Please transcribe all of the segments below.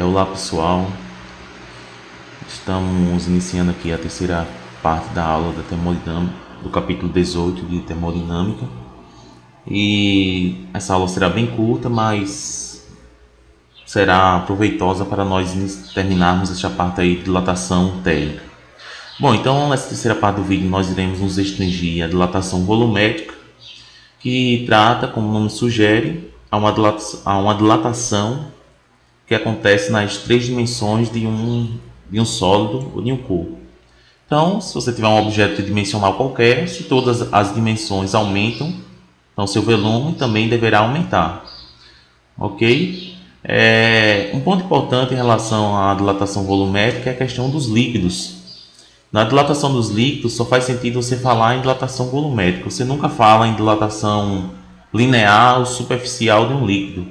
Olá pessoal, estamos iniciando aqui a terceira parte da aula da termodinâmica, do capítulo 18 de termodinâmica, e essa aula será bem curta, mas será proveitosa para nós terminarmos esta parte aí de dilatação térmica. Bom, então nessa terceira parte do vídeo nós iremos nos restringir à dilatação volumétrica, que trata, como o nome sugere, a uma dilatação que acontece nas três dimensões de um sólido ou de um cubo. Então, se você tiver um objeto dimensional qualquer, se todas as dimensões aumentam, então seu volume também deverá aumentar. Ok? Um ponto importante em relação à dilatação volumétrica é a questão dos líquidos. Na dilatação dos líquidos, só faz sentido você falar em dilatação volumétrica. Você nunca fala em dilatação linear ou superficial de um líquido.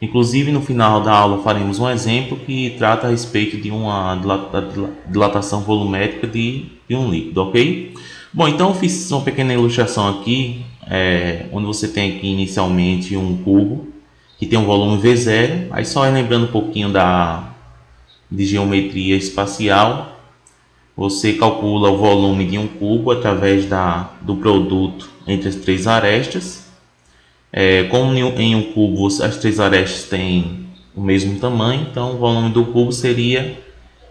Inclusive, no final da aula, faremos um exemplo que trata a respeito de uma dilatação volumétrica de um líquido, ok? Bom, então eu fiz uma pequena ilustração aqui, onde você tem aqui inicialmente um cubo que tem um volume V0. Aí só lembrando um pouquinho de geometria espacial, você calcula o volume de um cubo através do produto entre as três arestas. Como em um cubo as três arestas têm o mesmo tamanho, então o volume do cubo seria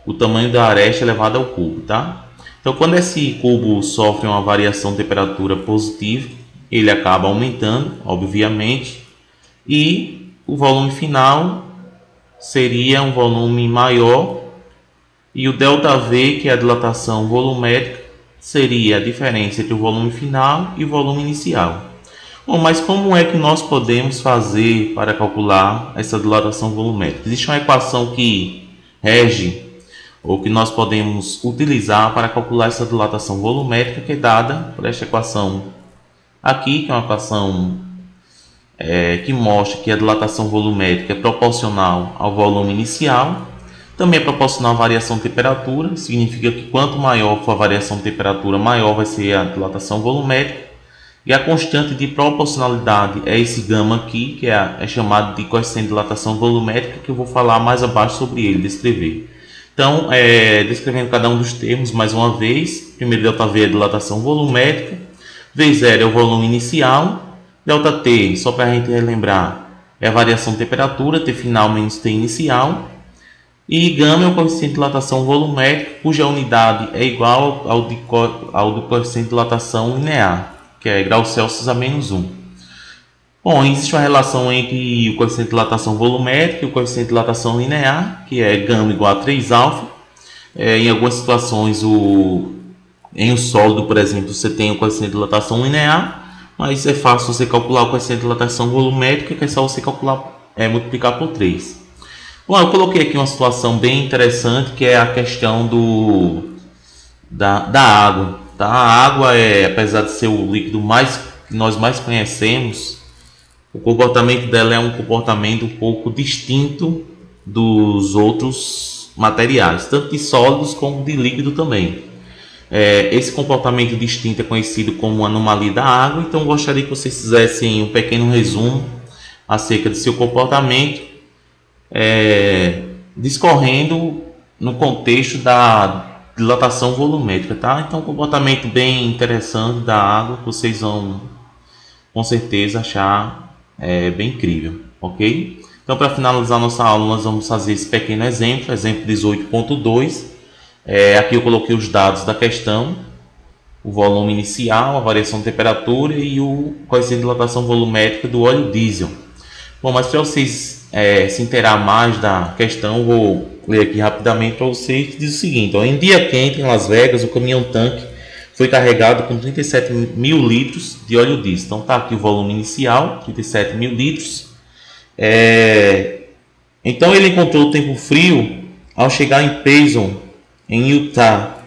o tamanho da aresta elevado ao cubo, tá? Então, quando esse cubo sofre uma variação de temperatura positiva, ele acaba aumentando, obviamente, e o volume final seria um volume maior, e o ΔV, que é a dilatação volumétrica, seria a diferença entre o volume final e o volume inicial. Bom, mas como é que nós podemos fazer para calcular essa dilatação volumétrica? Existe uma equação que rege, ou que nós podemos utilizar para calcular essa dilatação volumétrica, que é dada por esta equação aqui, que é uma equação que mostra que a dilatação volumétrica é proporcional ao volume inicial. Também é proporcional à variação de temperatura, significa que quanto maior for a variação de temperatura, maior vai ser a dilatação volumétrica. E a constante de proporcionalidade é esse gama aqui, que é chamado de coeficiente de dilatação volumétrica, que eu vou falar mais abaixo sobre ele, descrever. Então, descrevendo cada um dos termos mais uma vez, primeiro ΔV é a dilatação volumétrica, V0 é o volume inicial, ΔT, só para a gente relembrar, é a variação de temperatura, T final menos T inicial, e γ é o coeficiente de dilatação volumétrica, cuja unidade é igual ao do coeficiente de dilatação linear, que é graus Celsius a menos 1. Bom, existe uma relação entre o coeficiente de dilatação volumétrica e o coeficiente de dilatação linear, que é γ igual a 3α. Em algumas situações, em um sólido, por exemplo, você tem o coeficiente de dilatação linear, mas é fácil você calcular o coeficiente de dilatação volumétrica, que é só você multiplicar por 3. Bom, eu coloquei aqui uma situação bem interessante, que é a questão da água. Tá? A água, apesar de ser o líquido que nós mais conhecemos, o comportamento dela é um comportamento um pouco distinto dos outros materiais, tanto de sólidos como de líquido também. Esse comportamento distinto é conhecido como anomalia da água, então eu gostaria que vocês fizessem um pequeno resumo acerca de seu comportamento, discorrendo no contexto da dilatação volumétrica, tá? Então, um comportamento bem interessante da água que vocês vão com certeza achar bem incrível, ok? Então, para finalizar nossa aula, nós vamos fazer esse pequeno exemplo 18.2. Aqui eu coloquei os dados da questão, o volume inicial, a variação de temperatura e o coeficiente de dilatação volumétrica do óleo diesel. Bom, mas para vocês se inteirar mais da questão, vou ler aqui rapidamente para vocês, que diz o seguinte: em dia quente em Las Vegas, o caminhão-tanque foi carregado com 37 mil litros de óleo diesel. Então está aqui o volume inicial, 37 mil litros. Então ele encontrou o tempo frio ao chegar em Payson, em Utah,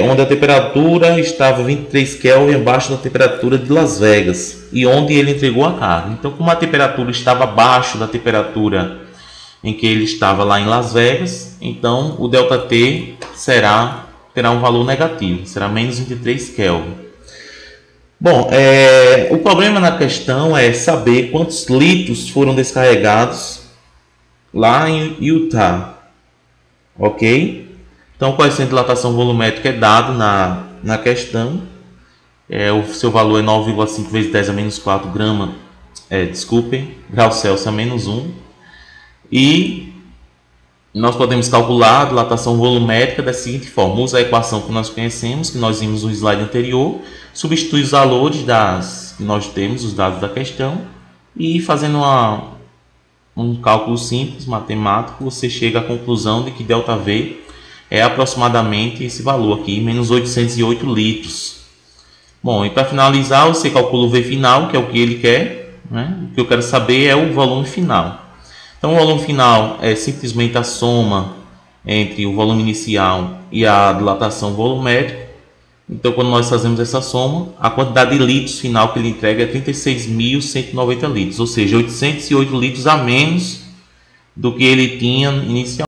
onde a temperatura estava 23 Kelvin abaixo da temperatura de Las Vegas, e onde ele entregou a carga. Então, como a temperatura estava abaixo da temperatura em que ele estava lá em Las Vegas, então o ΔT terá um valor negativo, será menos 23 Kelvin. Bom, o problema na questão é saber quantos litros foram descarregados lá em Utah, ok? Então, o coeficiente de dilatação volumétrica é dado na questão. O seu valor é 9,5 vezes 10 a menos 4 graus Celsius a menos 1. E nós podemos calcular a dilatação volumétrica da seguinte forma: usa a equação que nós conhecemos, que nós vimos no slide anterior, substitui os valores que nós temos, os dados da questão, e fazendo um cálculo simples, matemático, você chega à conclusão de que ΔV é aproximadamente esse valor aqui, menos 808 litros. Bom, e para finalizar, você calcula o V final, que é o que ele quer, né? O que eu quero saber é o volume final. Então, o volume final é simplesmente a soma entre o volume inicial e a dilatação volumétrica. Então, quando nós fazemos essa soma, a quantidade de litros final que ele entrega é 36.190 litros, ou seja, 808 litros a menos do que ele tinha inicialmente.